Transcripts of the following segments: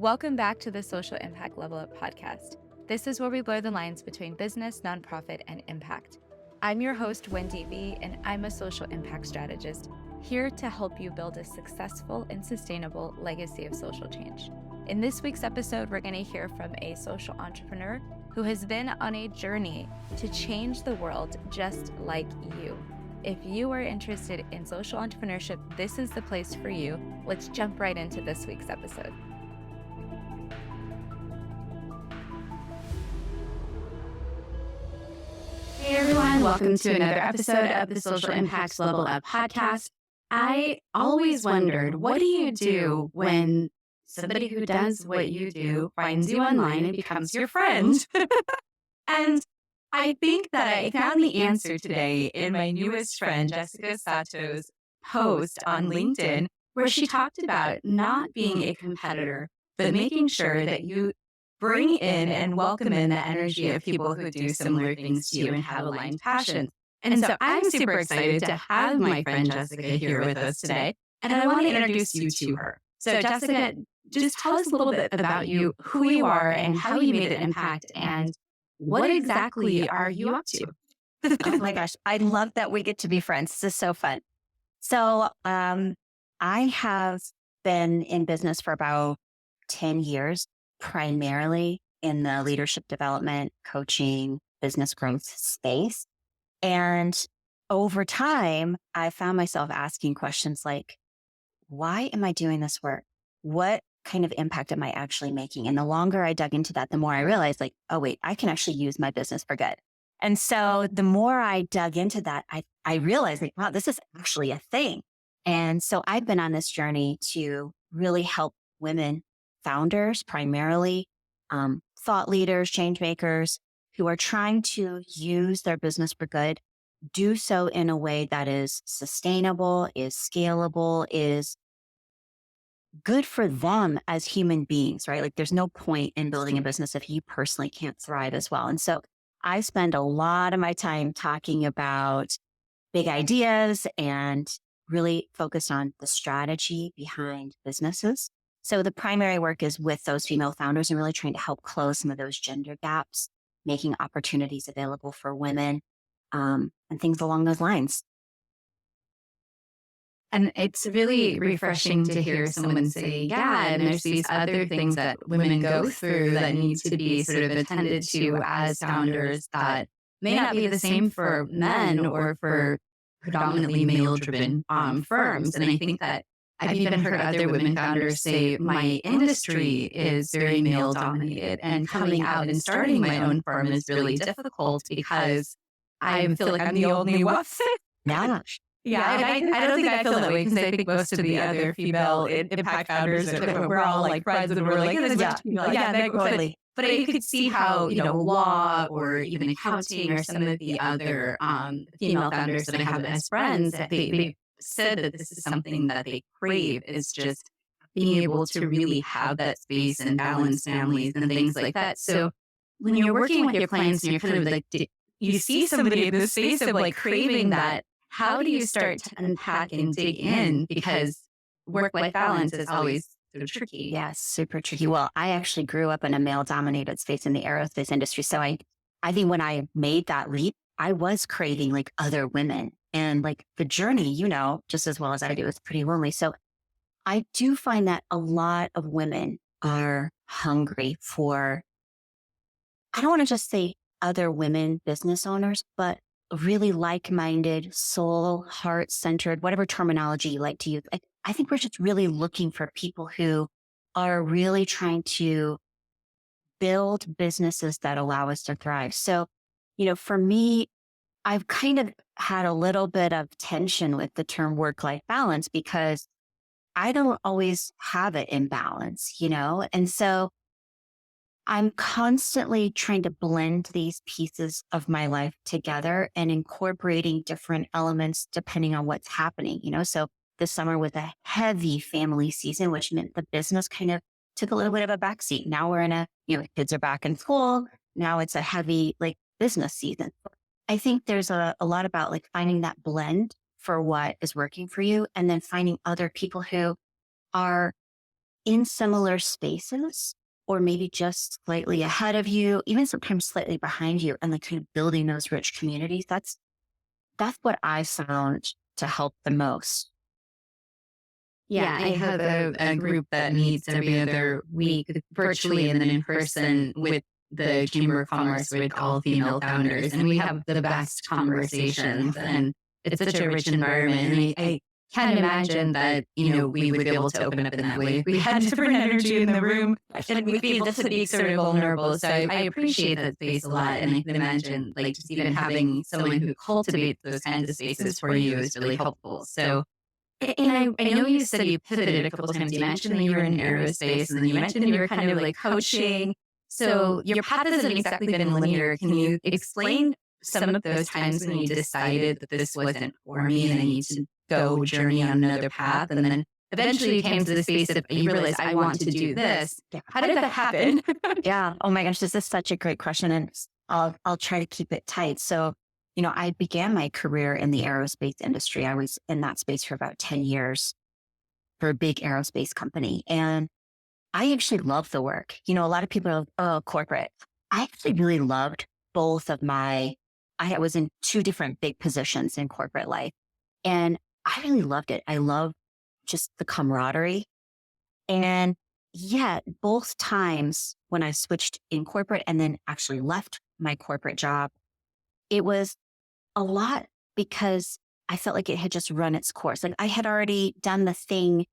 Welcome back to the Social Impact Level Up podcast. This is where we blur the lines between business, nonprofit, and impact. I'm your host, Wendy V, and I'm a social impact strategist here to help you build a successful and sustainable legacy of social change. In this week's episode, we're going to hear from a social entrepreneur who has been on a journey to change the world just like you. If you are interested in social entrepreneurship, this is the place for you. Let's jump right into this week's episode. Hey everyone, welcome to another episode of the Social Impact Level Up podcast. I always wondered, what do you do when somebody who does what you do finds you online and becomes your friend? And I think that I found the answer today in my newest friend, Jessica Sato's post on LinkedIn, where she talked about not being a competitor, but making sure that you bring in and welcome in the energy of people who do similar things to you and have aligned passions. And so I'm super excited to have my friend Jessica here with us today. And I want to introduce you to her. So Jessica, just tell us a little bit about you, who you are, and how you made an impact, and what exactly are you up to? Oh my gosh, I love that we get to be friends. This is so fun. So I have been in business for about 10 years, primarily in the leadership development, coaching, business growth space. And over time, I found myself asking questions like, why am I doing this work? What kind of impact am I actually making? And the longer I dug into that, the more I realized like, oh, wait, I can actually use my business for good. And so the more I dug into that, I realized like, wow, this is actually a thing. And so I've been on this journey to really help women founders, primarily thought leaders, change makers who are trying to use their business for good, do so in a way that is sustainable, is scalable, is good for them as human beings, right? Like there's no point in building a business if you personally can't thrive as well. And so I spend a lot of my time talking about big ideas and really focused on the strategy behind businesses. So the primary work is with those female founders and really trying to help close some of those gender gaps, making opportunities available for women, and things along those lines. And it's really refreshing to hear someone say, yeah, and there's these other things that women go through that need to be sort of attended to as founders that may not be the same for men or for predominantly male-driven firms. And I think that I've even heard other women founders say, my industry is very male-dominated, and coming out and starting my own firm is really difficult because I feel like I'm the only one. Yeah. Yeah, and I don't think I feel that way because I think most of the other female impact founders, we're all like friends and we're like, Totally. But you could see how, law or even accounting or some of the other female founders that I have as friends, that they said that this is something that they crave, is just being able to really have that space and balance families and things like that. So when you're working with your clients and you're kind of like, you see somebody in the space of like craving that, how do you start to unpack and dig in? Because work-life balance is always sort of tricky. Yes, super tricky. Well, I actually grew up in a male-dominated space in the aerospace industry. So I think when I made that leap, I was craving like other women. And like the journey, just as well as I do, is pretty lonely. So I do find that a lot of women are hungry for, I don't want to just say other women business owners, but really like-minded, soul, heart-centered, whatever terminology you like to use. I think we're just really looking for people who are really trying to build businesses that allow us to thrive. So, for me, I've kind of had a little bit of tension with the term work-life balance because I don't always have it in balance, And so I'm constantly trying to blend these pieces of my life together and incorporating different elements depending on what's happening, So this summer was a heavy family season, which meant the business kind of took a little bit of a backseat. Now we're in kids are back in school. Now it's a heavy like business season. I think there's a lot about like finding that blend for what is working for you and then finding other people who are in similar spaces, or maybe just slightly ahead of you, even sometimes slightly behind you, and like kind of building those rich communities. That's what I found to help the most. Yeah, I have a group that meets every other week virtually and then in person with the Chamber of Commerce with all female founders. And we have the best conversations and it's such a rich environment. And I can't imagine that, we would be able to open up in that way. We had different energy in the room and we'd be able to be sort of vulnerable. So I appreciate that space a lot. And I can imagine like just even having someone who cultivates those kinds of spaces for you is really helpful. So and I know you said you pivoted a couple of times. You mentioned that you were in aerospace and then you mentioned you were kind of like coaching. So your path hasn't exactly been linear. Can you explain some of those times when you decided that this wasn't for me and I need to go journey on another path? And then eventually you came to the space that you realized I want to do this. How did that happen? Yeah. Oh my gosh, this is such a great question. And I'll try to keep it tight. So, I began my career in the aerospace industry. I was in that space for about 10 years for a big aerospace company. And I actually love the work. A lot of people are, oh, corporate. I actually really loved both of I was in two different big positions in corporate life. And I really loved it. I loved just the camaraderie. And yet both times when I switched in corporate and then actually left my corporate job, it was a lot because I felt like it had just run its course. Like I had already done the thing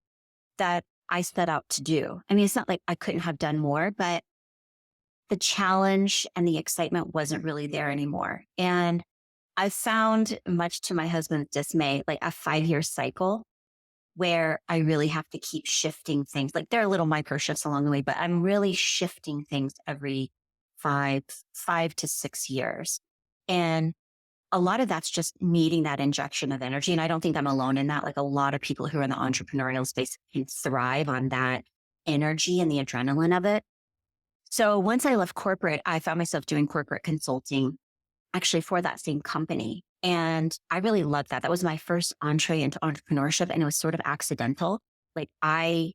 that I set out to do. I mean, it's not like I couldn't have done more, but the challenge and the excitement wasn't really there anymore. And I found, much to my husband's dismay, like a 5-year cycle where I really have to keep shifting things. Like there are little micro shifts along the way, but I'm really shifting things every 5 to 6 years. And a lot of that's just needing that injection of energy. And I don't think I'm alone in that. Like a lot of people who are in the entrepreneurial space can thrive on that energy and the adrenaline of it. So once I left corporate, I found myself doing corporate consulting actually for that same company. And I really loved that. That was my first entree into entrepreneurship. And it was sort of accidental. Like I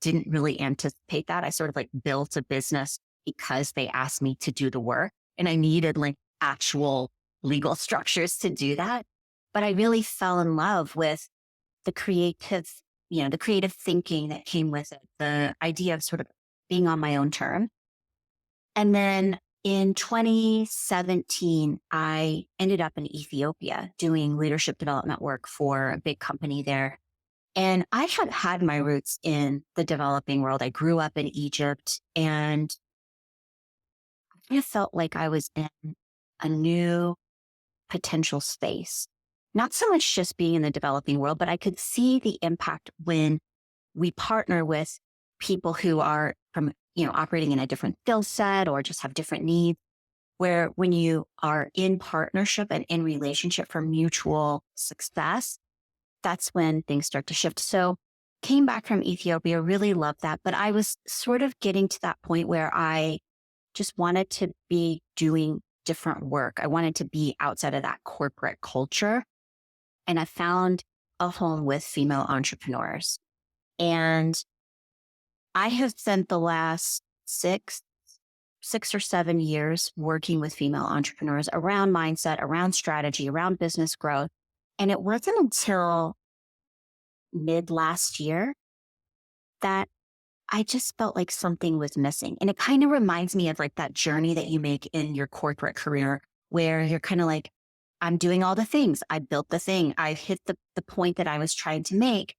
didn't really anticipate that. I sort of like built a business because they asked me to do the work and I needed like actual legal structures to do that. But I really fell in love with the creative thinking that came with it, the idea of sort of being on my own term. And then in 2017, I ended up in Ethiopia doing leadership development work for a big company there. And I had my roots in the developing world. I grew up in Egypt and I felt like I was in a new potential space. Not so much just being in the developing world, but I could see the impact when we partner with people who are from, operating in a different skill set or just have different needs, where when you are in partnership and in relationship for mutual success, that's when things start to shift. So came back from Ethiopia, really loved that. But I was sort of getting to that point where I just wanted to be doing different work. I wanted to be outside of that corporate culture. And I found a home with female entrepreneurs. And I have spent the last six or 7 years working with female entrepreneurs around mindset, around strategy, around business growth. And it wasn't until mid last year that I just felt like something was missing. And it kind of reminds me of like that journey that you make in your corporate career where you're kind of like, I'm doing all the things. I built the thing. I hit the point that I was trying to make.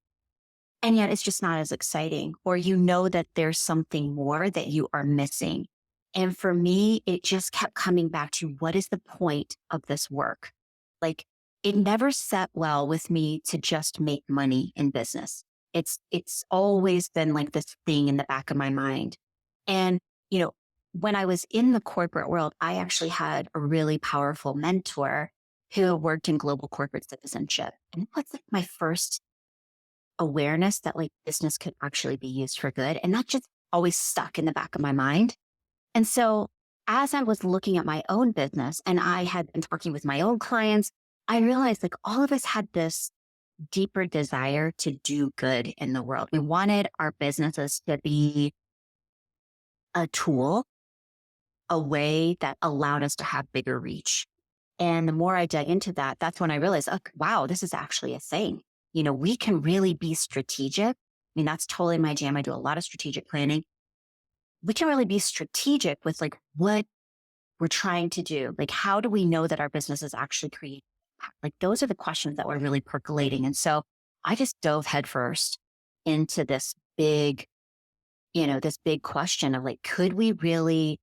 And yet it's just not as exciting, or that there's something more that you are missing. And for me, it just kept coming back to what is the point of this work? Like it never sat well with me to just make money in business. It's always been like this thing in the back of my mind. And, when I was in the corporate world, I actually had a really powerful mentor who worked in global corporate citizenship. And it was like my first awareness that like business could actually be used for good and not just always stuck in the back of my mind. And so as I was looking at my own business and I had been talking with my own clients, I realized like all of us had this deeper desire to do good in the world. We wanted our businesses to be a tool, a way that allowed us to have bigger reach. And the more I dug into that, that's when I realized, oh, wow, this is actually a thing. We can really be strategic. I mean, that's totally my jam. I do a lot of strategic planning. We can really be strategic with like what we're trying to do. Like, how do we know that our business is actually creating impact? Like, those are the questions that were really percolating. And so I just dove headfirst into this big question of like, could we really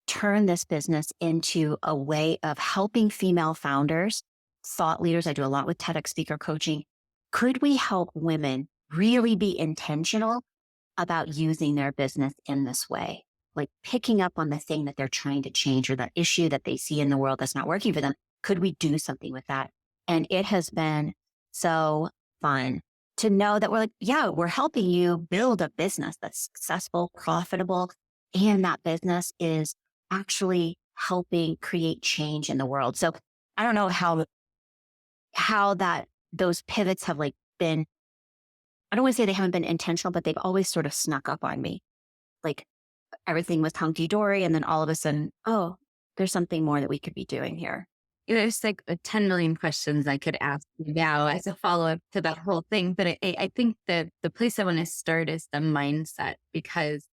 turn this business into a way of helping female founders, thought leaders? I do a lot with TEDx speaker coaching. Could we help women really be intentional about using their business in this way? Like picking up on the thing that they're trying to change or the issue that they see in the world that's not working for them. Could we do something with that? And it has been so fun to know that we're like, yeah, we're helping you build a business that's successful, profitable, and that business is actually helping create change in the world. So I don't know how those pivots have like been, I don't want to say they haven't been intentional, but they've always sort of snuck up on me. Like everything was hunky dory. And then all of a sudden, oh, there's something more that we could be doing here. There's like 10 million questions I could ask you now as a follow up to that whole thing. But I think that the place I want to start is the mindset, because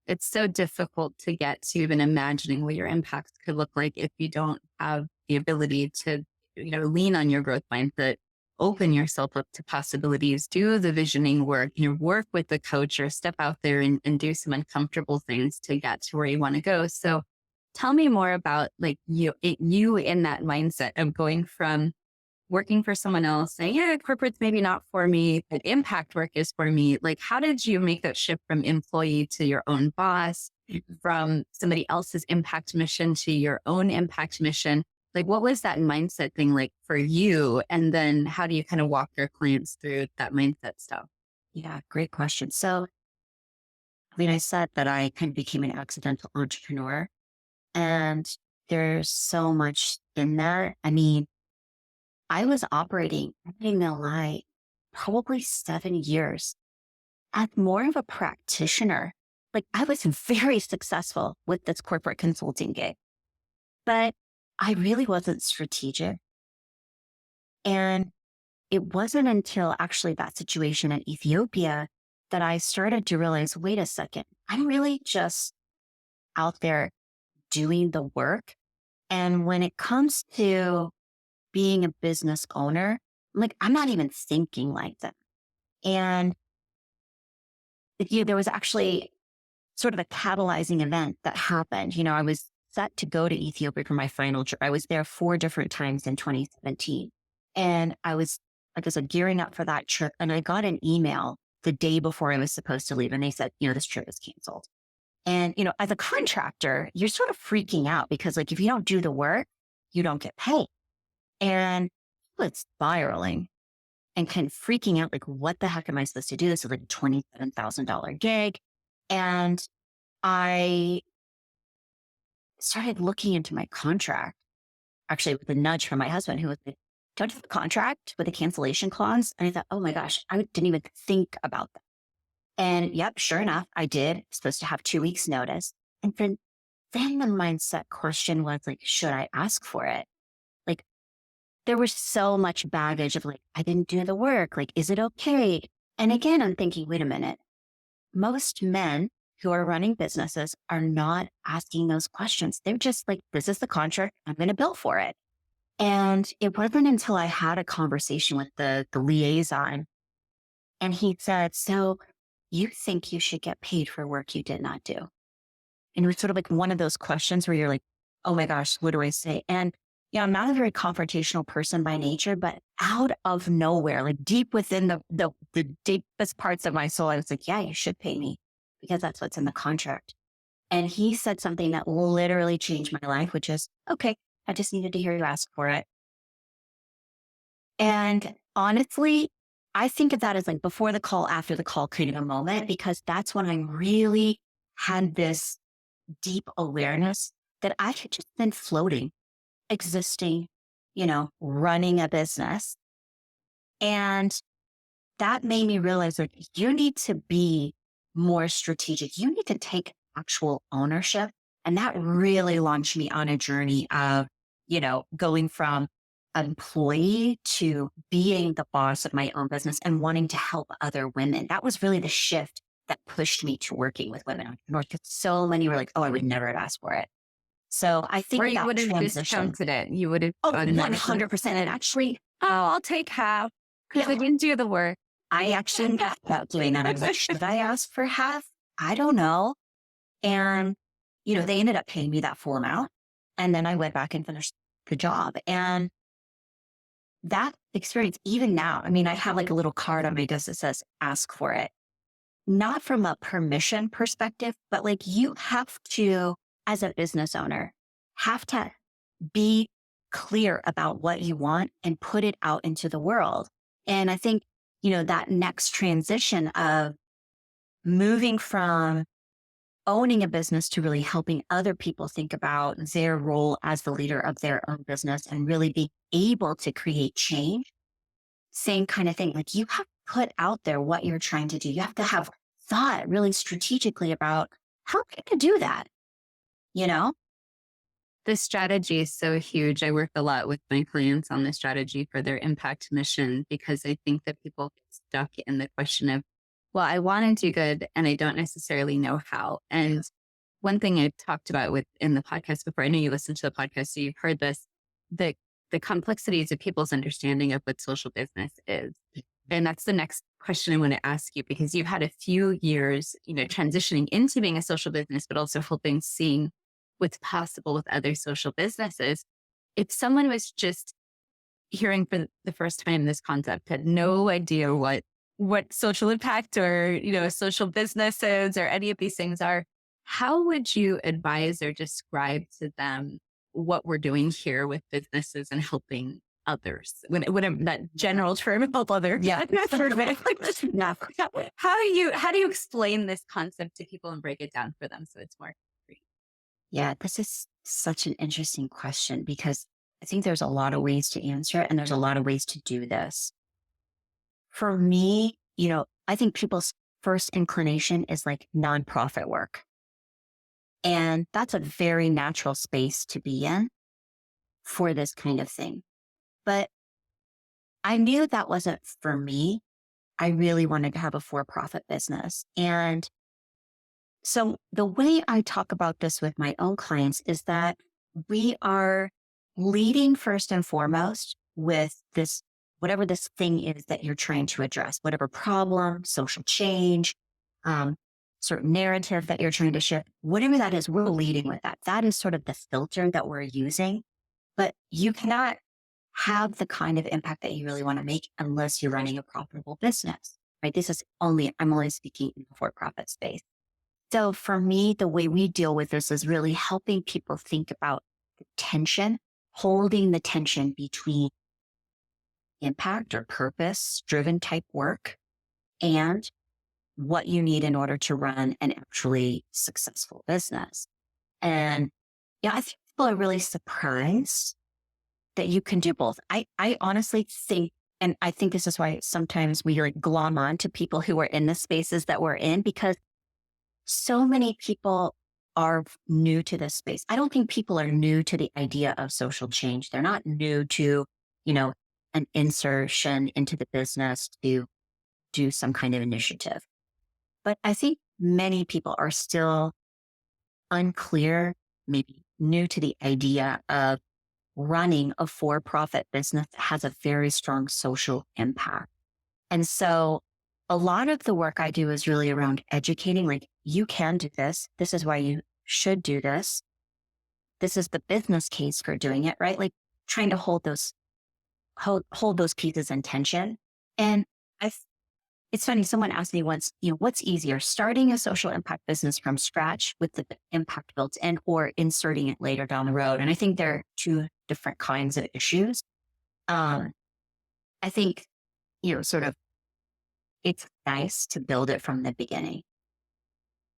it's so difficult to get to even imagining what your impacts could look like if you don't have the ability to, lean on your growth mindset, open yourself up to possibilities, do the visioning work, work with the coach or step out there and do some uncomfortable things to get to where you want to go. So tell me more about like you in that mindset of going from working for someone else, saying, yeah, corporate's maybe not for me, but impact work is for me. Like, how did you make that shift from employee to your own boss, from somebody else's impact mission to your own impact mission? Like, what was that mindset thing like for you? And then how do you kind of walk your clients through that mindset stuff? Yeah, great question. So, I mean, I said that I kind of became an accidental entrepreneur, and there's so much in that. I mean, I was operating, I'm not even gonna lie, probably 7 years as more of a practitioner. Like I was very successful with this corporate consulting gig, but I really wasn't strategic. And it wasn't until actually that situation in Ethiopia that I started to realize, wait a second, I'm really just out there doing the work. And when it comes to being a business owner, like I'm not even thinking like that. And there was actually sort of a catalyzing event that happened. I was set to go to Ethiopia for my final trip. I was there 4 different times in 2017. And I was, like I said, gearing up for that trip. And I got an email the day before I was supposed to leave. And they said, this trip is canceled. And, as a contractor, you're sort of freaking out because like, if you don't do the work, you don't get paid. And it's spiraling and kind of freaking out. Like, what the heck am I supposed to do? This is like a $27,000 gig. And I started looking into my contract, actually with a nudge from my husband, who was like, don't you have a contract with a cancellation clause? And I thought, oh my gosh, I didn't even think about that. And yep, sure enough, I did. Supposed to have 2 weeks notice. And then the mindset question was like, should I ask for it? Like, there was so much baggage of like, I didn't do the work. Like, is it okay? And again, I'm thinking, wait a minute. Most men who are running businesses are not asking those questions. They're just like, this is the contract. I'm going to bill for it. And it wasn't until I had a conversation with the liaison, and he said, so you think you should get paid for work you did not do? And it was sort of like one of those questions where you're like, oh my gosh, what do I say? And I'm not a very confrontational person by nature, but out of nowhere, like deep within the deepest parts of my soul, I was like, yeah, you should pay me because that's what's in the contract. And he said something that literally changed my life, which is, okay, I just needed to hear you ask for it. And honestly, I think of that as like before the call, after the call kind of a moment, because that's when I really had this deep awareness that I had just been floating, existing, running a business. And that made me realize that you need to be more strategic. You need to take actual ownership. And that really launched me on a journey of, going from employee to being the boss of my own business and wanting to help other women. That was really the shift that pushed me to working with women entrepreneurs, because so many were like, oh, I would never have asked for it. So I think Or you that would have transition, discounted it. You would have. oh, 100%. And actually, Oh, I'll take half because I didn't do the work. I actually thought about doing that. I was like, should I ask for half? I don't know. And, they ended up paying me that full amount. And then I went back and finished the job. And that experience, even now, I mean, I have like a little card on my desk that says, ask for it. Not from a permission perspective, but like you have to, as a business owner, have to be clear about what you want and put it out into the world. And I think, that next transition of moving from owning a business to really helping other people think about their role as the leader of their own business and really be able to create change. Same kind of thing. Like you have to put out there what you're trying to do. You have to have thought really strategically about how can you do that? The strategy is so huge. I work a lot with my clients on the strategy for their impact mission, because I think that people get stuck in the question of, well, I want to do good and I don't necessarily know how. And one thing I talked about in the podcast before, I know you listened to the podcast, so you've heard this, the complexities of people's understanding of what social business is. And that's the next question I want to ask you, because you've had a few years, transitioning into being a social business, but also helping seeing what's possible with other social businesses. If someone was just hearing for the first time this concept, had no idea what social impact or, social businesses or any of these things are, how would you advise or describe to them what we're doing here with businesses and helping others? When that general term, help others. Yeah. How do you explain this concept to people and break it down for them so it's more free? Yeah, this is such an interesting question, because I think there's a lot of ways to answer it and there's a lot of ways to do this. For me, I think people's first inclination is like nonprofit work. And that's a very natural space to be in for this kind of thing. But I knew that wasn't for me. I really wanted to have a for-profit business. And so the way I talk about this with my own clients is that we are leading first and foremost with this, whatever this thing is that you're trying to address, whatever problem, social change, certain narrative that you're trying to shift, whatever that is, we're leading with that. That is sort of the filter that we're using. But you cannot have the kind of impact that you really want to make unless you're running a profitable business, right? I'm only speaking in the for-profit space. So for me, the way we deal with this is really helping people think about the tension, holding the tension between impact or purpose driven type work and what you need in order to run an actually successful business. And I think people are really surprised that you can do both. I honestly think, and I think this is why sometimes we like glom on to people who are in the spaces that we're in, because so many people are new to this space. I don't think people are new to the idea of social change. They're not new to, an insertion into the business to do some kind of initiative. But I think many people are still unclear, maybe new to the idea of running a for-profit business that has a very strong social impact. And so a lot of the work I do is really around educating, like, you can do this. This is why you should do this. This is the business case for doing it, right? Like trying to hold those pieces in tension. And it's funny, someone asked me once, what's easier, starting a social impact business from scratch with the impact built in, or inserting it later down the road? And I think there are two different kinds of issues. I think, sort of, it's nice to build it from the beginning.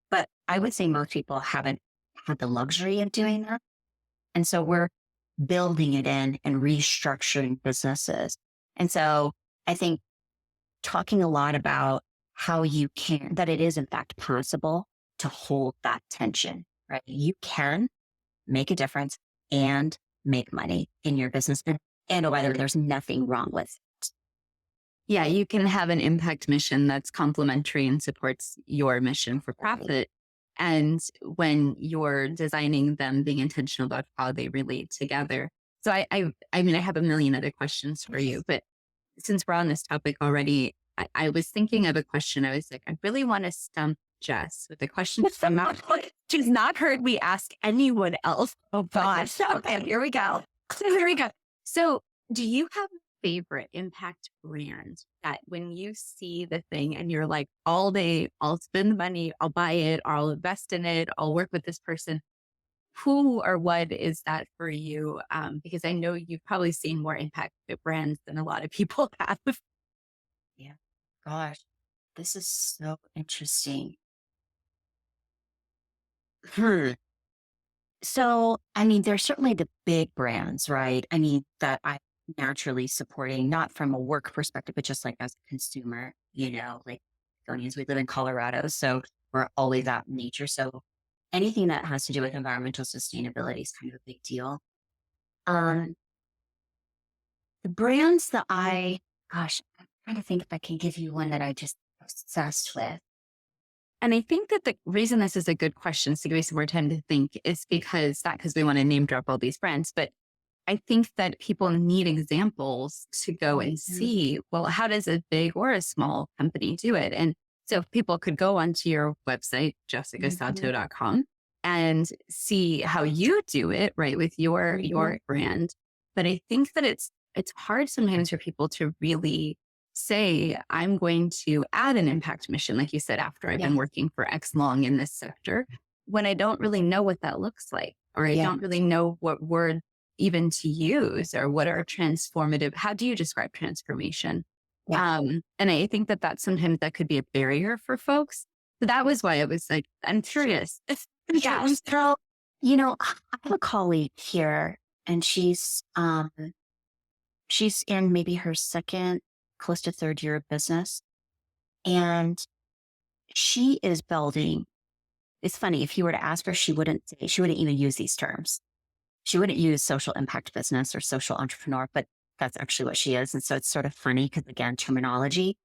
But I would say most people haven't had the luxury of doing that. And so we're building it in and restructuring businesses. And so I think talking a lot about how you can, that it is in fact possible to hold that tension, right? You can make a difference and make money in your business. And oh, by the way, there's nothing wrong with it. Yeah, you can have an impact mission that's complementary and supports your mission for profit. And when you're designing them, being intentional about how they relate together. So I mean, I have a million other questions for you, but since we're on this topic already, I was thinking of a question. I was like, I really want to stump Jess with a question from She's not heard me ask anyone else. Oh gosh. Okay, here we go. Here we go. So do you have a favorite impact brand that when you see the thing and you're like, all day, I'll spend the money, I'll buy it, or I'll invest in it, I'll work with this person. Who or what is that for you? Because I know you've probably seen more impact brands than a lot of people have. Yeah. Gosh, this is so interesting. So, I mean, there's certainly the big brands, right? I mean, that I'm naturally supporting, not from a work perspective, but just like as a consumer, like Estonians, we live in Colorado. So we're always out in nature. So anything that has to do with environmental sustainability is kind of a big deal. Um, the brands that gosh, I'm trying to think if I can give you one that I just obsessed with. And I think that the reason this is a good question, so give me some more time to think, is because not because we want to name drop all these brands, but I think that people need examples to go and see, well, how does a big or a small company do it? And so if people could go onto your website, jessicasato.com, and see how you do it, right, with your brand. But I think that it's hard sometimes for people to really say, I'm going to add an impact mission, like you said, after I've been working for X long in this sector, when I don't really know what that looks like, or I don't really know what word even to use, or what are transformative. How do you describe transformation? And I think that sometimes that could be a barrier for folks. So that was why I was like, I'm curious. Yeah. So, I have a colleague here and she's in maybe her second, close to third year of business. And she is building. It's funny, if you were to ask her, she wouldn't even use these terms. She wouldn't use social impact business or social entrepreneur, but that's actually what she is. And so it's sort of funny because, again, terminology,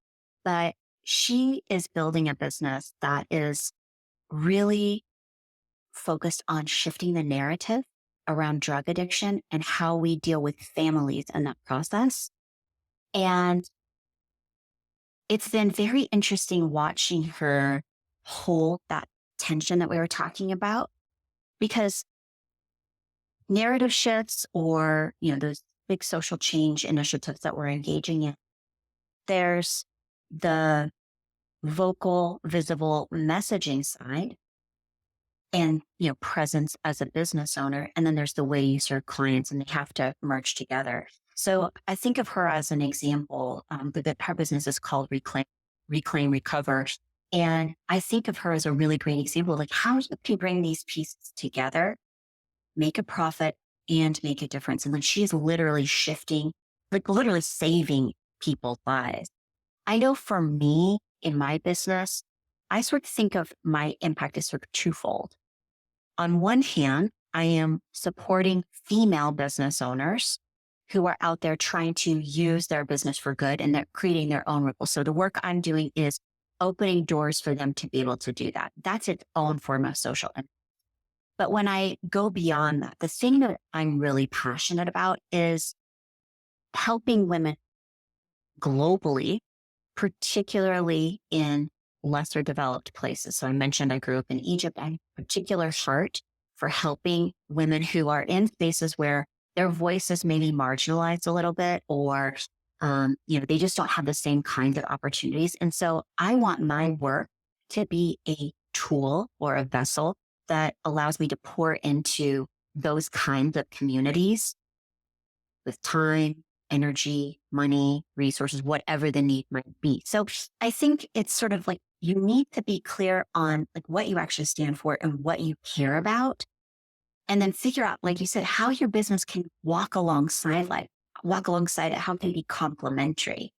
but she is building a business that is really focused on shifting the narrative around drug addiction and how we deal with families in that process. And it's been very interesting watching her hold that tension that we were talking about, because narrative shifts or, those big social change initiatives that we're engaging in, there's the vocal, visible messaging side and, presence as a business owner. And then there's the way you serve clients, and they have to merge together. So I think of her as an example. Her business is called Reclaim, Recover. And I think of her as a really great example, like how you can bring these pieces together, make a profit and make a difference. And then she is literally shifting, like literally saving people's lives. I know for me in my business, I sort of think of my impact as sort of twofold. On one hand, I am supporting female business owners who are out there trying to use their business for good, and they're creating their own ripple. So the work I'm doing is opening doors for them to be able to do that. That's its own form of social impact. But when I go beyond that, the thing that I'm really passionate about is helping women globally, particularly in lesser developed places. So I mentioned I grew up in Egypt. I have a particular heart for helping women who are in spaces where their voices may be marginalized a little bit, or, they just don't have the same kinds of opportunities. And so I want my work to be a tool or a vessel that allows me to pour into those kinds of communities with time, energy, money, resources, whatever the need might be. So I think it's sort of like you need to be clear on like what you actually stand for and what you care about. And then figure out, like you said, how your business can walk alongside it, how it can be complementary.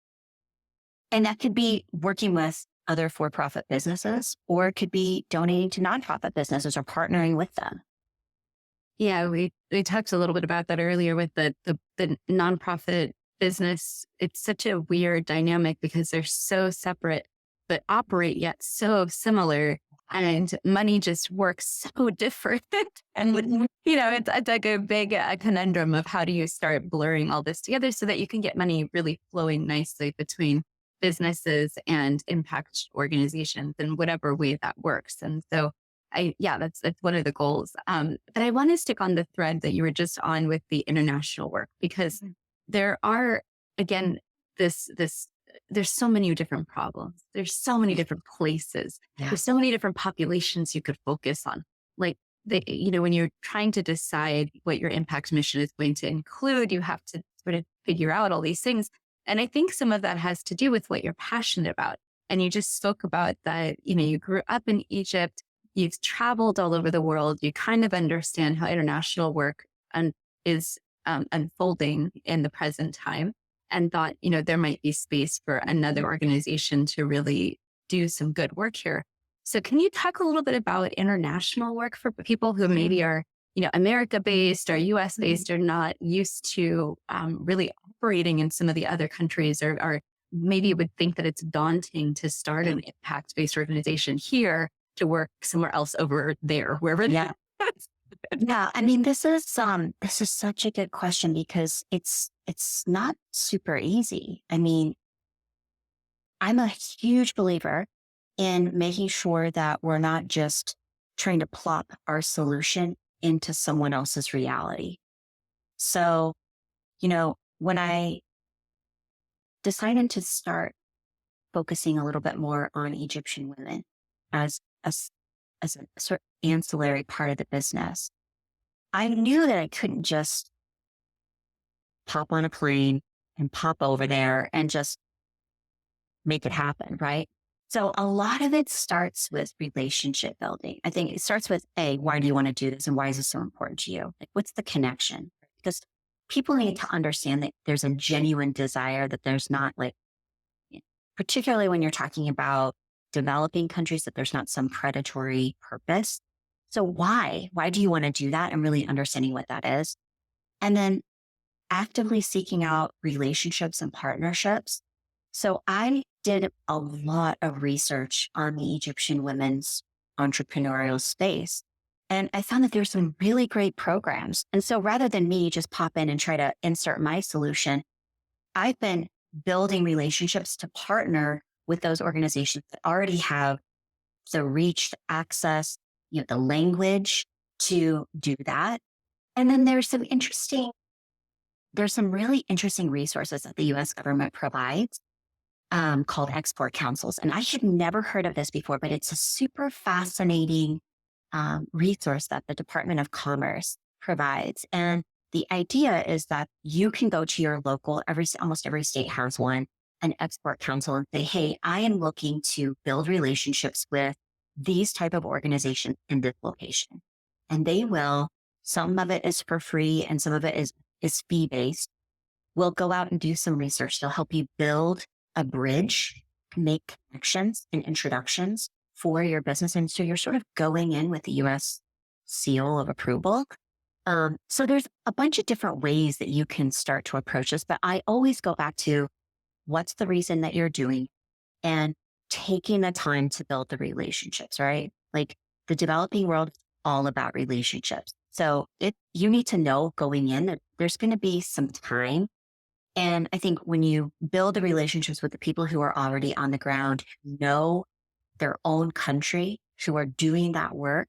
And that could be working with other for-profit businesses, or it could be donating to nonprofit businesses or partnering with them. Yeah, we talked a little bit about that earlier with the nonprofit business. It's such a weird dynamic because they're so separate, but operate yet so similar. And money just works so different. And, it's like a big conundrum of how do you start blurring all this together so that you can get money really flowing nicely between businesses and impact organizations in whatever way that works. And so that's one of the goals. But I want to stick on the thread that you were just on with the international work, because there are, again, there's so many different problems. There's so many different places. Yeah. There's so many different populations you could focus on. Like when you're trying to decide what your impact mission is going to include, you have to sort of figure out all these things. And I think some of that has to do with what you're passionate about. And you just spoke about that, you grew up in Egypt. You've traveled all over the world. You kind of understand how international work is unfolding in the present time, and thought, there might be space for another organization to really do some good work here. So can you talk a little bit about international work for people who maybe are, America based or US based, or not used to really operating in some of the other countries, or maybe would think that it's daunting to start an impact based organization here to work somewhere else over there, wherever. Yeah. Yeah. I mean, this is such a good question, because it's not super easy. I mean, I'm a huge believer in making sure that we're not just trying to plop our solution into someone else's reality. So, when I decided to start focusing a little bit more on Egyptian women as a sort of ancillary part of the business, I knew that I couldn't just pop on a plane and pop over there and just make it happen, right? So a lot of it starts with relationship building. I think it starts with, why do you want to do this? And why is this so important to you? Like, what's the connection? Because people need to understand that there's a genuine desire, that there's not particularly when you're talking about developing countries, that there's not some predatory purpose. So why do you want to do that? And really understanding what that is. And then actively seeking out relationships and partnerships. So I did a lot of research on the Egyptian women's entrepreneurial space. And I found that there's some really great programs. And so rather than me just pop in and try to insert my solution, I've been building relationships to partner with those organizations that already have the reach, the access, the language to do that. And then there's some really interesting resources that the US government provides called export councils. And I had never heard of this before, but it's a super fascinating resource that the Department of Commerce provides. And the idea is that you can go to your local, almost every state has one, an export council, and say, hey, I am looking to build relationships with these type of organizations in this location. And they will, some of it is for free and some of it is fee-based. We'll go out and do some research. They'll help you build a bridge, make connections and introductions for your business. And so you're sort of going in with the US seal of approval. So there's a bunch of different ways that you can start to approach this, but I always go back to what's the reason that you're doing, and taking the time to build the relationships, right? Like, the developing world is all about relationships. So you need to know going in that there's going to be some time. And I think when you build the relationships with the people who are already on the ground, who know their own country, who are doing that work,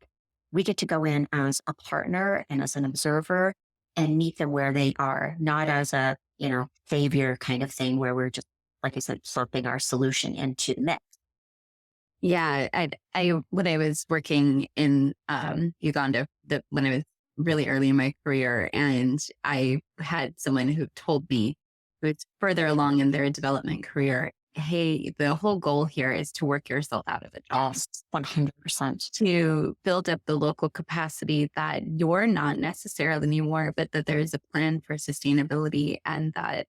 we get to go in as a partner and as an observer and meet them where they are, not as a, savior kind of thing where we're just, like I said, slurping our solution into the mix. Yeah, when I was working in Uganda, when I was really early in my career, and I had someone who told me, who was further along in their development career, hey, the whole goal here is to work yourself out of a job. 100%. To build up the local capacity that you're not necessarily anymore, but that there is a plan for sustainability, and that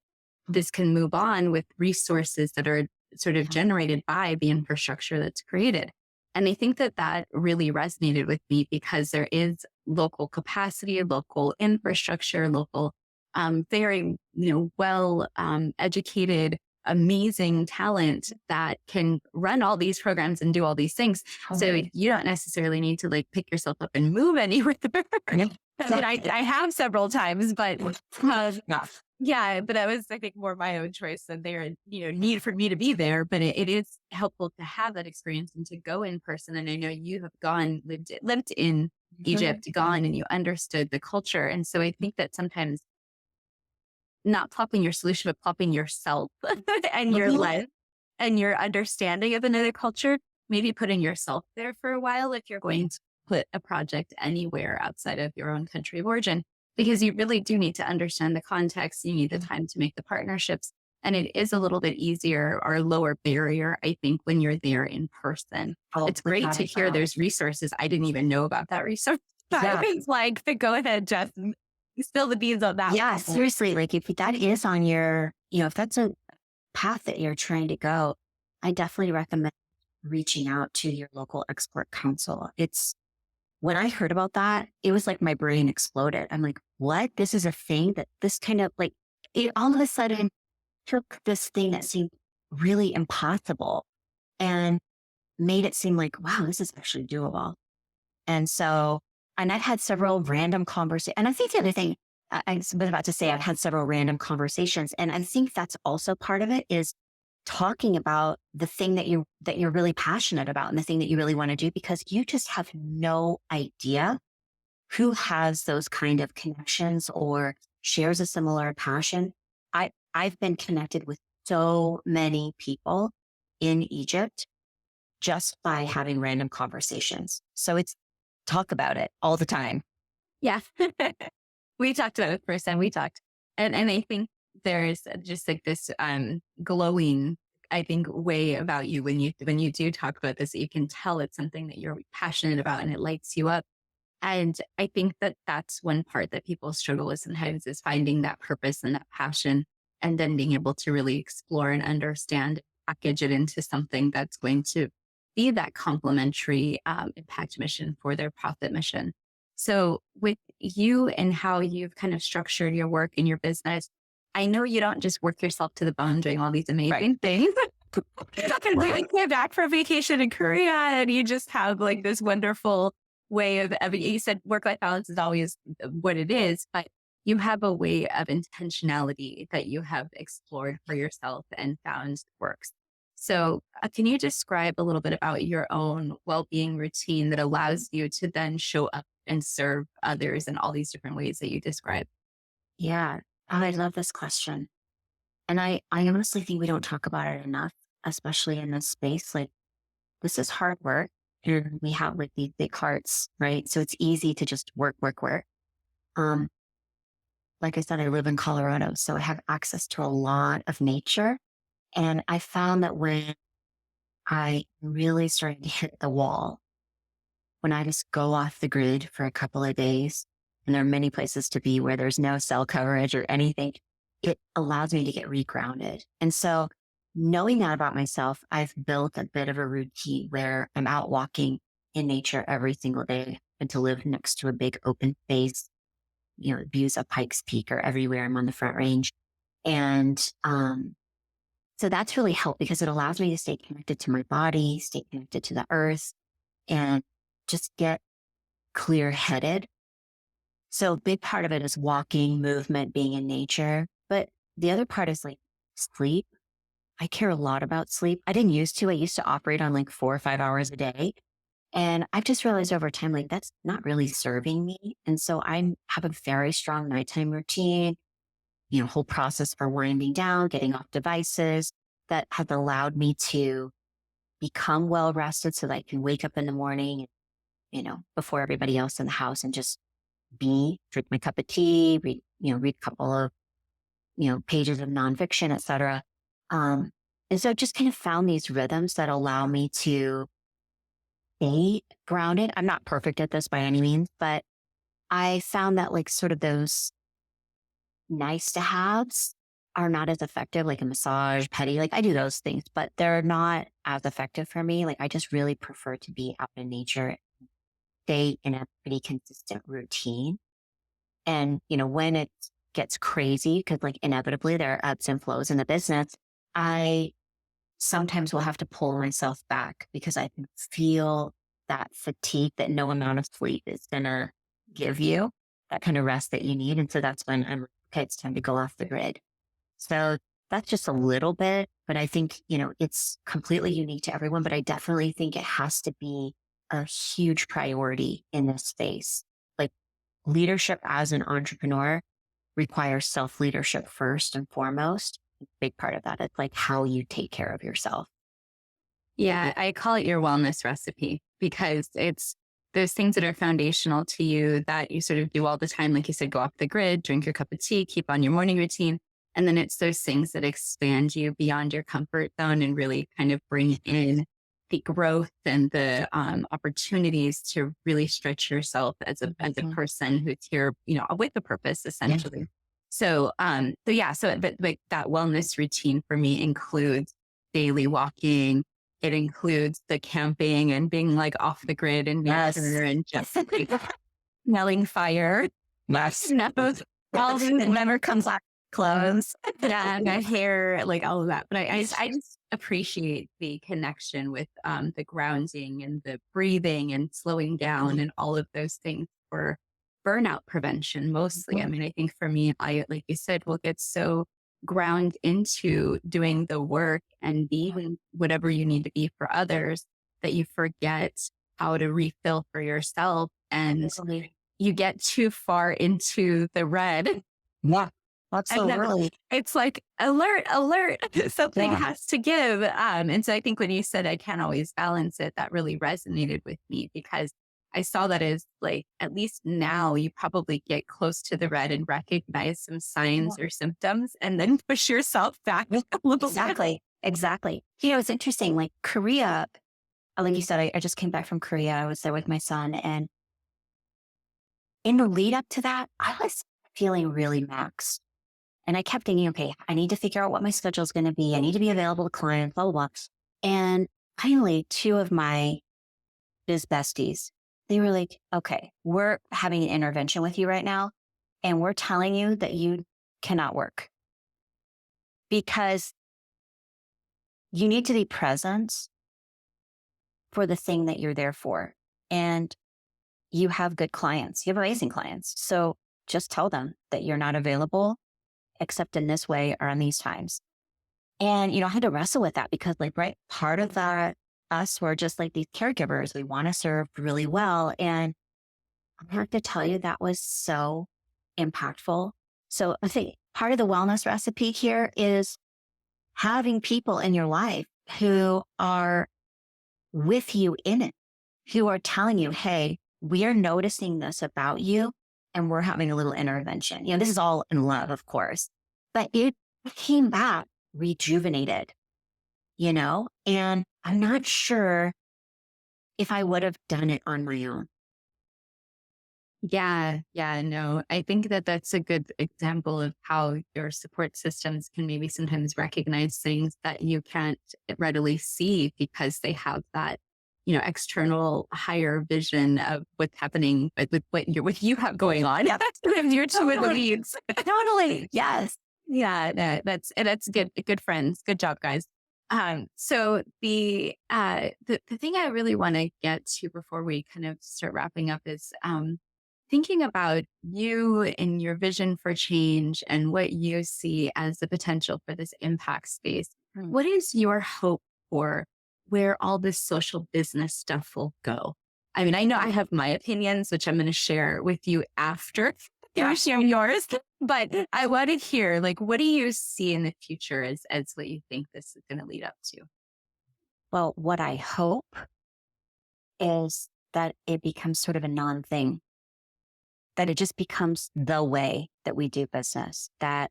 this can move on with resources that are sort of generated by the infrastructure that's created. And I think that that really resonated with me because there is local capacity, local infrastructure, local, very, well educated, amazing talent that can run all these programs and do all these things. So you don't necessarily need to like pick yourself up and move anywhere. I mean, I have several times, but yeah, but that was, I think, more my own choice than their, need for me to be there. But it is helpful to have that experience and to go in person. And I know you have lived in Egypt, gone, and you understood the culture. And so I think that sometimes not plopping your solution, but plopping yourself and your life and your understanding of another culture, maybe putting yourself there for a while if you're going to put a project anywhere outside of your own country of origin, because you really do need to understand the context. You need the time to make the partnerships. And it is a little bit easier or lower barrier, I think, when you're there in person. It's great to hear there's resources. I didn't even know about that resource. Yeah. It's like, go ahead, Jess, spill the beans on that. Yeah, seriously. Like if that is on your, if that's a path that you're trying to go, I definitely recommend reaching out to your local export council. When I heard about that, it was like my brain exploded. I'm like, what? This is a thing that this kind of like, it all of a sudden took this thing that seemed really impossible and made it seem like, wow, this is actually doable. And I've had several random conversations. And I think the other thing I was about to say, I've had several random conversations. And I think that's also part of it is talking about the thing that you're really passionate about and the thing that you really want to do, because you just have no idea who has those kind of connections or shares a similar passion. I've been connected with so many people in Egypt just by having random conversations. So it's talk about it all the time. Yeah. We talked about it first time we talked. And I think there's just like this glowing, I think, way about you when you do talk about this, you can tell it's something that you're passionate about and it lights you up. And I think that that's one part that people struggle with sometimes is finding that purpose and that passion, and then being able to really explore and understand, package it into something that's going to be that complementary impact mission for their profit mission. So with you and how you've kind of structured your work in your business, I know you don't just work yourself to the bone doing all these amazing things. You're not going to do come back from vacation in Korea and you just have like this wonderful way of, you said work-life balance is always what it is, but you have a way of intentionality that you have explored for yourself and found works. So can you describe a little bit about your own well-being routine that allows you to then show up and serve others in all these different ways that you describe? Yeah. Oh, I love this question. And I honestly think we don't talk about it enough, especially in this space. Like this is hard work and we have like these big hearts, right? So it's easy to just work, work, work. Like I said, I live in Colorado, so I have access to a lot of nature. And I found that when I really started to hit the wall, when I just go off the grid for a couple of days, and there are many places to be where there's no cell coverage or anything, it allows me to get regrounded. And so knowing that about myself, I've built a bit of a routine where I'm out walking in nature every single day, and to live next to a big open space, views of Pikes Peak or everywhere. I'm on the Front Range. And so that's really helped because it allows me to stay connected to my body, stay connected to the earth, and just get clear headed. So a big part of it is walking, movement, being in nature. But the other part is like sleep. I care a lot about sleep. I didn't used to. I used to operate on like 4 or 5 hours a day. And I've just realized over time, like that's not really serving me. And so I have a very strong nighttime routine, whole process for winding down, getting off devices that has allowed me to become well rested so that I can wake up in the morning, before everybody else in the house and just drink my cup of tea, read a couple of, pages of nonfiction, et cetera. And so just kind of found these rhythms that allow me to stay grounded. I'm not perfect at this by any means, but I found that like sort of those nice to haves are not as effective, like a massage, petty. Like I do those things, but they're not as effective for me. Like I just really prefer to be out in nature, stay in a pretty consistent routine. And, when it gets crazy, because like inevitably there are ebbs and flows in the business, I sometimes will have to pull myself back because I can feel that fatigue that no amount of sleep is going to give you, that kind of rest that you need. And so that's when I'm like, okay, it's time to go off the grid. So that's just a little bit, but I think, it's completely unique to everyone, but I definitely think it has to be a huge priority in this space. Like leadership as an entrepreneur requires self-leadership first and foremost. A big part of that is like how you take care of yourself. Yeah, I call it your wellness recipe because it's those things that are foundational to you that you sort of do all the time. Like you said, go off the grid, drink your cup of tea, keep on your morning routine. And then it's those things that expand you beyond your comfort zone and really kind of bring in the growth and the opportunities to really stretch yourself as a person who's here, with a purpose, essentially. Yeah. But like that wellness routine for me includes daily walking. It includes the camping and being like off the grid and nature and just like, smelling fire. Yes. All whatever comes out clothes. Yeah, my hair, like all of that. But I just appreciate the connection with the grounding and the breathing and slowing down and all of those things for burnout prevention mostly. I mean, I think for me, like you said, will get so ground into doing the work and being whatever you need to be for others that you forget how to refill for yourself and you get too far into the red. Yeah, absolutely. It's like alert, something has to give. And so I think when you said I can't always balance it, that really resonated with me because I saw that as like, at least now you probably get close to the red and recognize some signs or symptoms and then push yourself back a little bit. Exactly. It's interesting. Like Korea, like you said, I just came back from Korea. I was there with my son. And in the lead up to that, I was feeling really maxed. And I kept thinking, okay, I need to figure out what my schedule is going to be. I need to be available to clients, blah, blah, blah. And finally, two of my biz besties, they were like, okay, we're having an intervention with you right now. And we're telling you that you cannot work because you need to be present for the thing that you're there for. And you have good clients. You have amazing clients. So just tell them that you're not available except in this way or on these times. And, I had to wrestle with that because part of that, us were just like these caregivers. We want to serve really well. And I have to tell you, that was so impactful. So I think part of the wellness recipe here is having people in your life who are with you in it, who are telling you, hey, we are noticing this about you and we're having a little intervention. This is all in love, of course, but it came back rejuvenated, and I'm not sure if I would have done it on my own. Yeah, no, I think that that's a good example of how your support systems can maybe sometimes recognize things that you can't readily see because they have that, external higher vision of what's happening with what you have going on. Yeah, that's you're two in the leads. Totally. Yes. Yeah, that's good friends. Good job, guys. So the thing I really want to get to before we kind of start wrapping up is thinking about you and your vision for change and what you see as the potential for this impact space. What is your hope for where all this social business stuff will go? I mean, I know I have my opinions, which I'm going to share with you after you share yours, but I want to hear, what do you see in the future as what you think this is going to lead up to? Well, what I hope is that it becomes sort of a non-thing, that it just becomes the way that we do business, that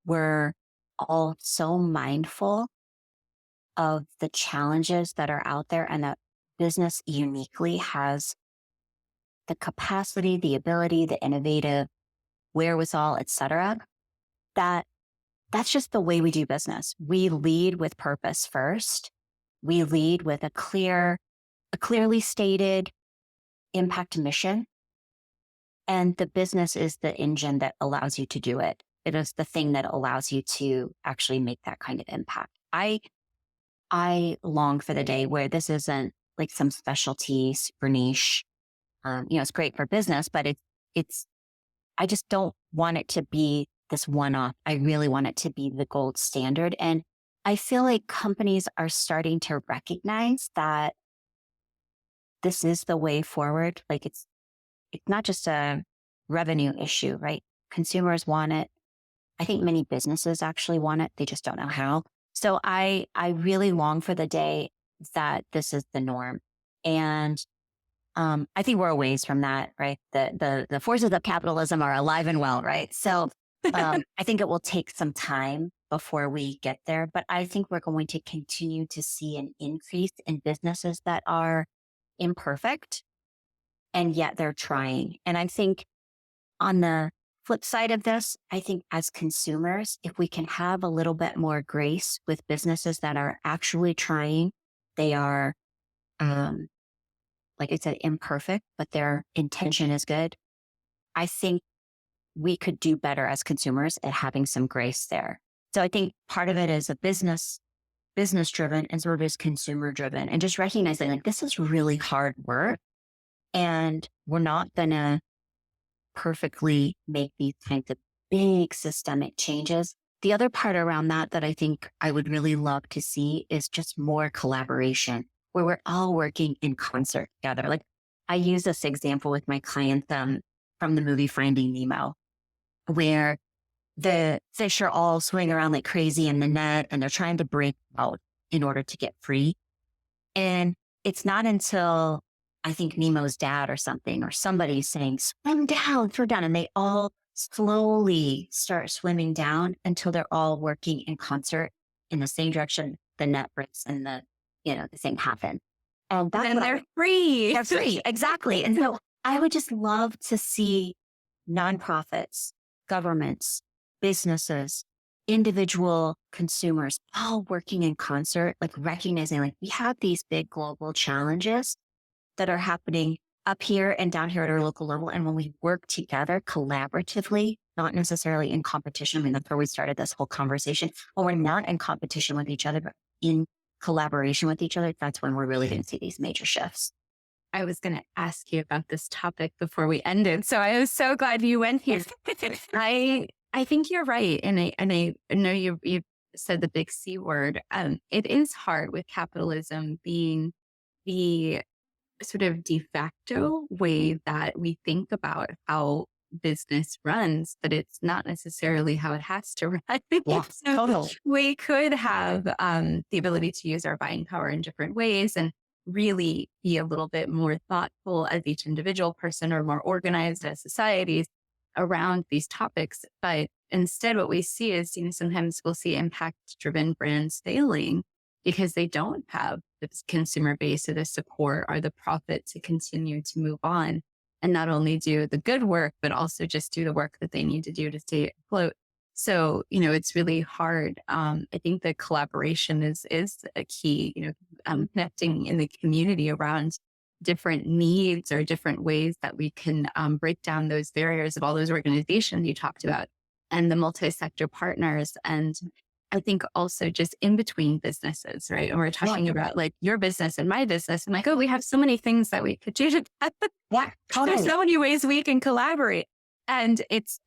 we're all so mindful of the challenges that are out there and that business uniquely has the capacity, the ability, the innovative wherewithal, et cetera, that that's just the way we do business. We lead with purpose first. We lead with a clearly stated impact mission. And the business is the engine that allows you to do it. It is the thing that allows you to actually make that kind of impact. I long for the day where this isn't like some specialty, super niche. It's great for business, but I just don't want it to be this one-off. I really want it to be the gold standard. And I feel like companies are starting to recognize that this is the way forward. Like it's not just a revenue issue, right? Consumers want it. I think many businesses actually want it. They just don't know how. So I really long for the day that this is the norm. And I think we're a ways from that, right? The forces of capitalism are alive and well, right? So I think it will take some time before we get there, but I think we're going to continue to see an increase in businesses that are imperfect and yet they're trying. And I think on the flip side of this, I think as consumers, if we can have a little bit more grace with businesses that are actually trying, they are, like I said, imperfect, but their intention is good. I think we could do better as consumers at having some grace there. So I think part of it is a business driven and sort of is consumer driven, and just recognizing like this is really hard work and we're not going to perfectly make these kinds of big systemic changes. The other part around that I think I would really love to see is just more collaboration where we're all working in concert together. Like I use this example with my clients from the movie Finding Nemo, where the fish are all swimming around like crazy in the net and they're trying to break out in order to get free. And it's not until I think Nemo's dad or something, or somebody saying, swim down, throw down. And they all slowly start swimming down until they're all working in concert in the same direction. The net breaks and the thing happen. And then they're free. They're free. Exactly. And so I would just love to see nonprofits, governments, businesses, individual consumers all working in concert, like recognizing like we have these big global challenges that are happening up here and down here at our local level. And when we work together collaboratively, not necessarily in competition, I mean, that's where we started this whole conversation. When we're not in competition with each other, but in collaboration with each other, that's when we're really going to see these major shifts. I was going to ask you about this topic before we ended, so I was so glad you went here. I think you're right, and I know you said the big C word. It is hard with capitalism being the sort of de facto way that we think about how business runs, but it's not necessarily how it has to run. Yeah, so totally. We could have the ability to use our buying power in different ways and really be a little bit more thoughtful as each individual person or more organized as societies around these topics. But instead, what we see is, sometimes we'll see impact-driven brands failing because they don't have the consumer base or the support or the profit to continue to move on and not only do the good work, but also just do the work that they need to do to stay afloat. So, it's really hard. I think that collaboration is a key, connecting in the community around different needs or different ways that we can break down those barriers of all those organizations you talked about and the multi-sector partners. And I think also just in between businesses, right? And we're talking about like your business and my business. And like, oh, we have so many things that we could do together. Yeah, totally. There's so many ways we can collaborate. And it's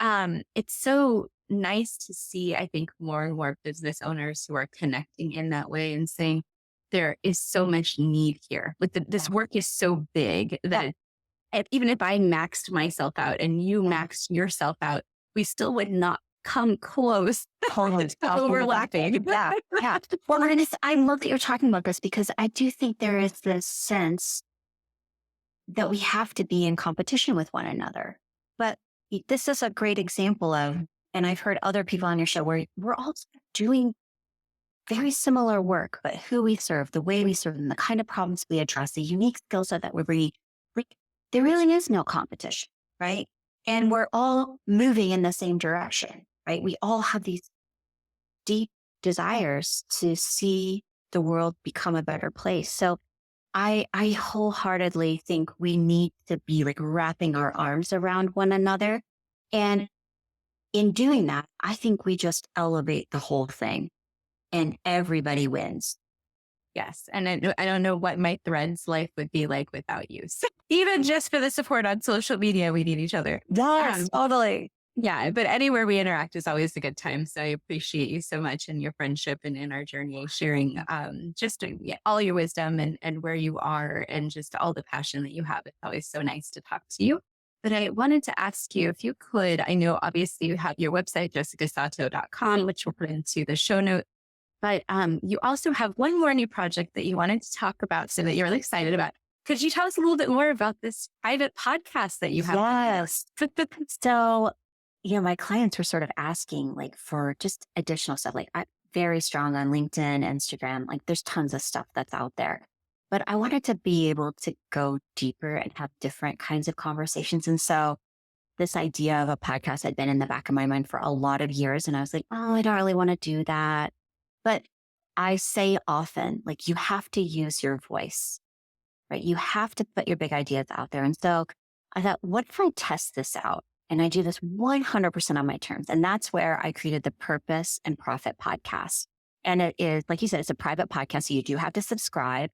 so nice to see, I think, more and more business owners who are connecting in that way and saying, there is so much need here. Like this work is so big that even if I maxed myself out and you maxed yourself out, we still would not come close to overlapping. Yeah. Well, I love that you're talking about this because I do think there is this sense that we have to be in competition with one another. But this is a great example of, and I've heard other people on your show where we're all doing very similar work, but who we serve, the way we serve them, the kind of problems we address, the unique skill set that we're bringing, like, there really is no competition, right? And we're all moving in the same direction, right? We all have these deep desires to see the world become a better place. So I wholeheartedly think we need to be like wrapping our arms around one another. And in doing that, I think we just elevate the whole thing and everybody wins. Yes. And I don't know what my Threads life would be like without you. So even just for the support on social media, we need each other. Yes, totally. Yeah. But anywhere we interact is always a good time. So I appreciate you so much and your friendship and in our journey, sharing just all your wisdom and where you are and just all the passion that you have. It's always so nice to talk to you. But I wanted to ask you if you could, I know obviously you have your website, jessicasato.com, which we'll put into the show notes. But you also have one more new project that you wanted to talk about so that you're really excited about. Could you tell us a little bit more about this private podcast that you have? Yes. So, my clients were sort of asking like for just additional stuff. Like I'm very strong on LinkedIn, Instagram, like there's tons of stuff that's out there. But I wanted to be able to go deeper and have different kinds of conversations. And so this idea of a podcast had been in the back of my mind for a lot of years. And I was like, oh, I don't really want to do that. But I say often, like, you have to use your voice, right? You have to put your big ideas out there. And so I thought, what if I test this out? And I do this 100% on my terms. And that's where I created the Purpose and Profit podcast. And it is, like you said, it's a private podcast. So you do have to subscribe.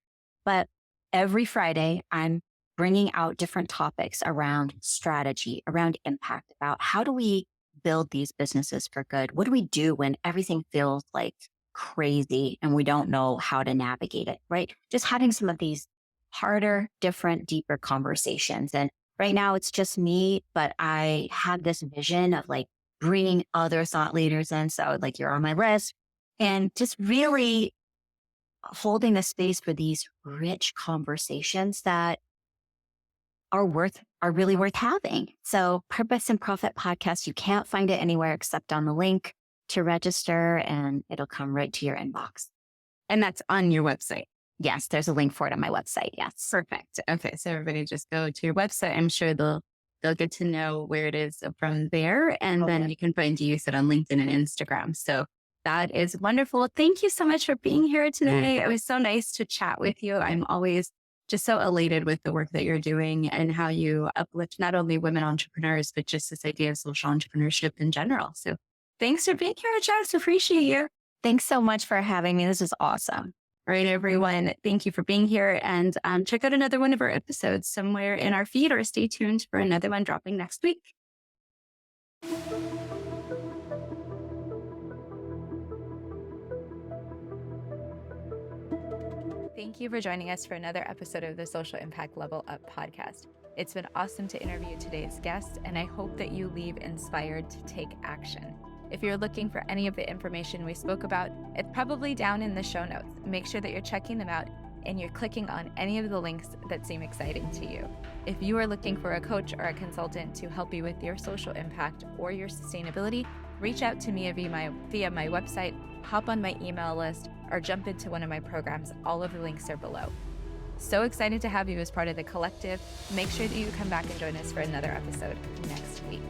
But every Friday, I'm bringing out different topics around strategy, around impact, about how do we build these businesses for good? What do we do when everything feels like crazy and we don't know how to navigate it, right? Just having some of these harder, different, deeper conversations. And right now it's just me, but I have this vision of like bringing other thought leaders in. So like you're on my list and just really holding the space for these rich conversations that are really worth having. So Purpose and Profit podcast, you can't find it anywhere except on the link to register and it'll come right to your inbox. And that's on your website. Yes, there's a link for it on my website. Yes. Perfect. Okay. So everybody just go to your website. I'm sure they'll get to know where it is from there. And then you can find you said on LinkedIn and Instagram. So that is wonderful. Thank you so much for being here today. It was so nice to chat with you. I'm always just so elated with the work that you're doing and how you uplift not only women entrepreneurs, but just this idea of social entrepreneurship in general. So thanks for being here, Jess. Appreciate you. Thanks so much for having me. This is awesome. All right, everyone. Thank you for being here. And check out another one of our episodes somewhere in our feed or stay tuned for another one dropping next week. Thank you for joining us for another episode of the Social Impact Level Up podcast. It's been awesome to interview today's guest, and I hope that you leave inspired to take action. If you're looking for any of the information we spoke about, it's probably down in the show notes. Make sure that you're checking them out and you're clicking on any of the links that seem exciting to you. If you are looking for a coach or a consultant to help you with your social impact or your sustainability, reach out to me via my website, hop on my email list, or jump into one of my programs. All of the links are below. So excited to have you as part of the collective. Make sure that you come back and join us for another episode next week.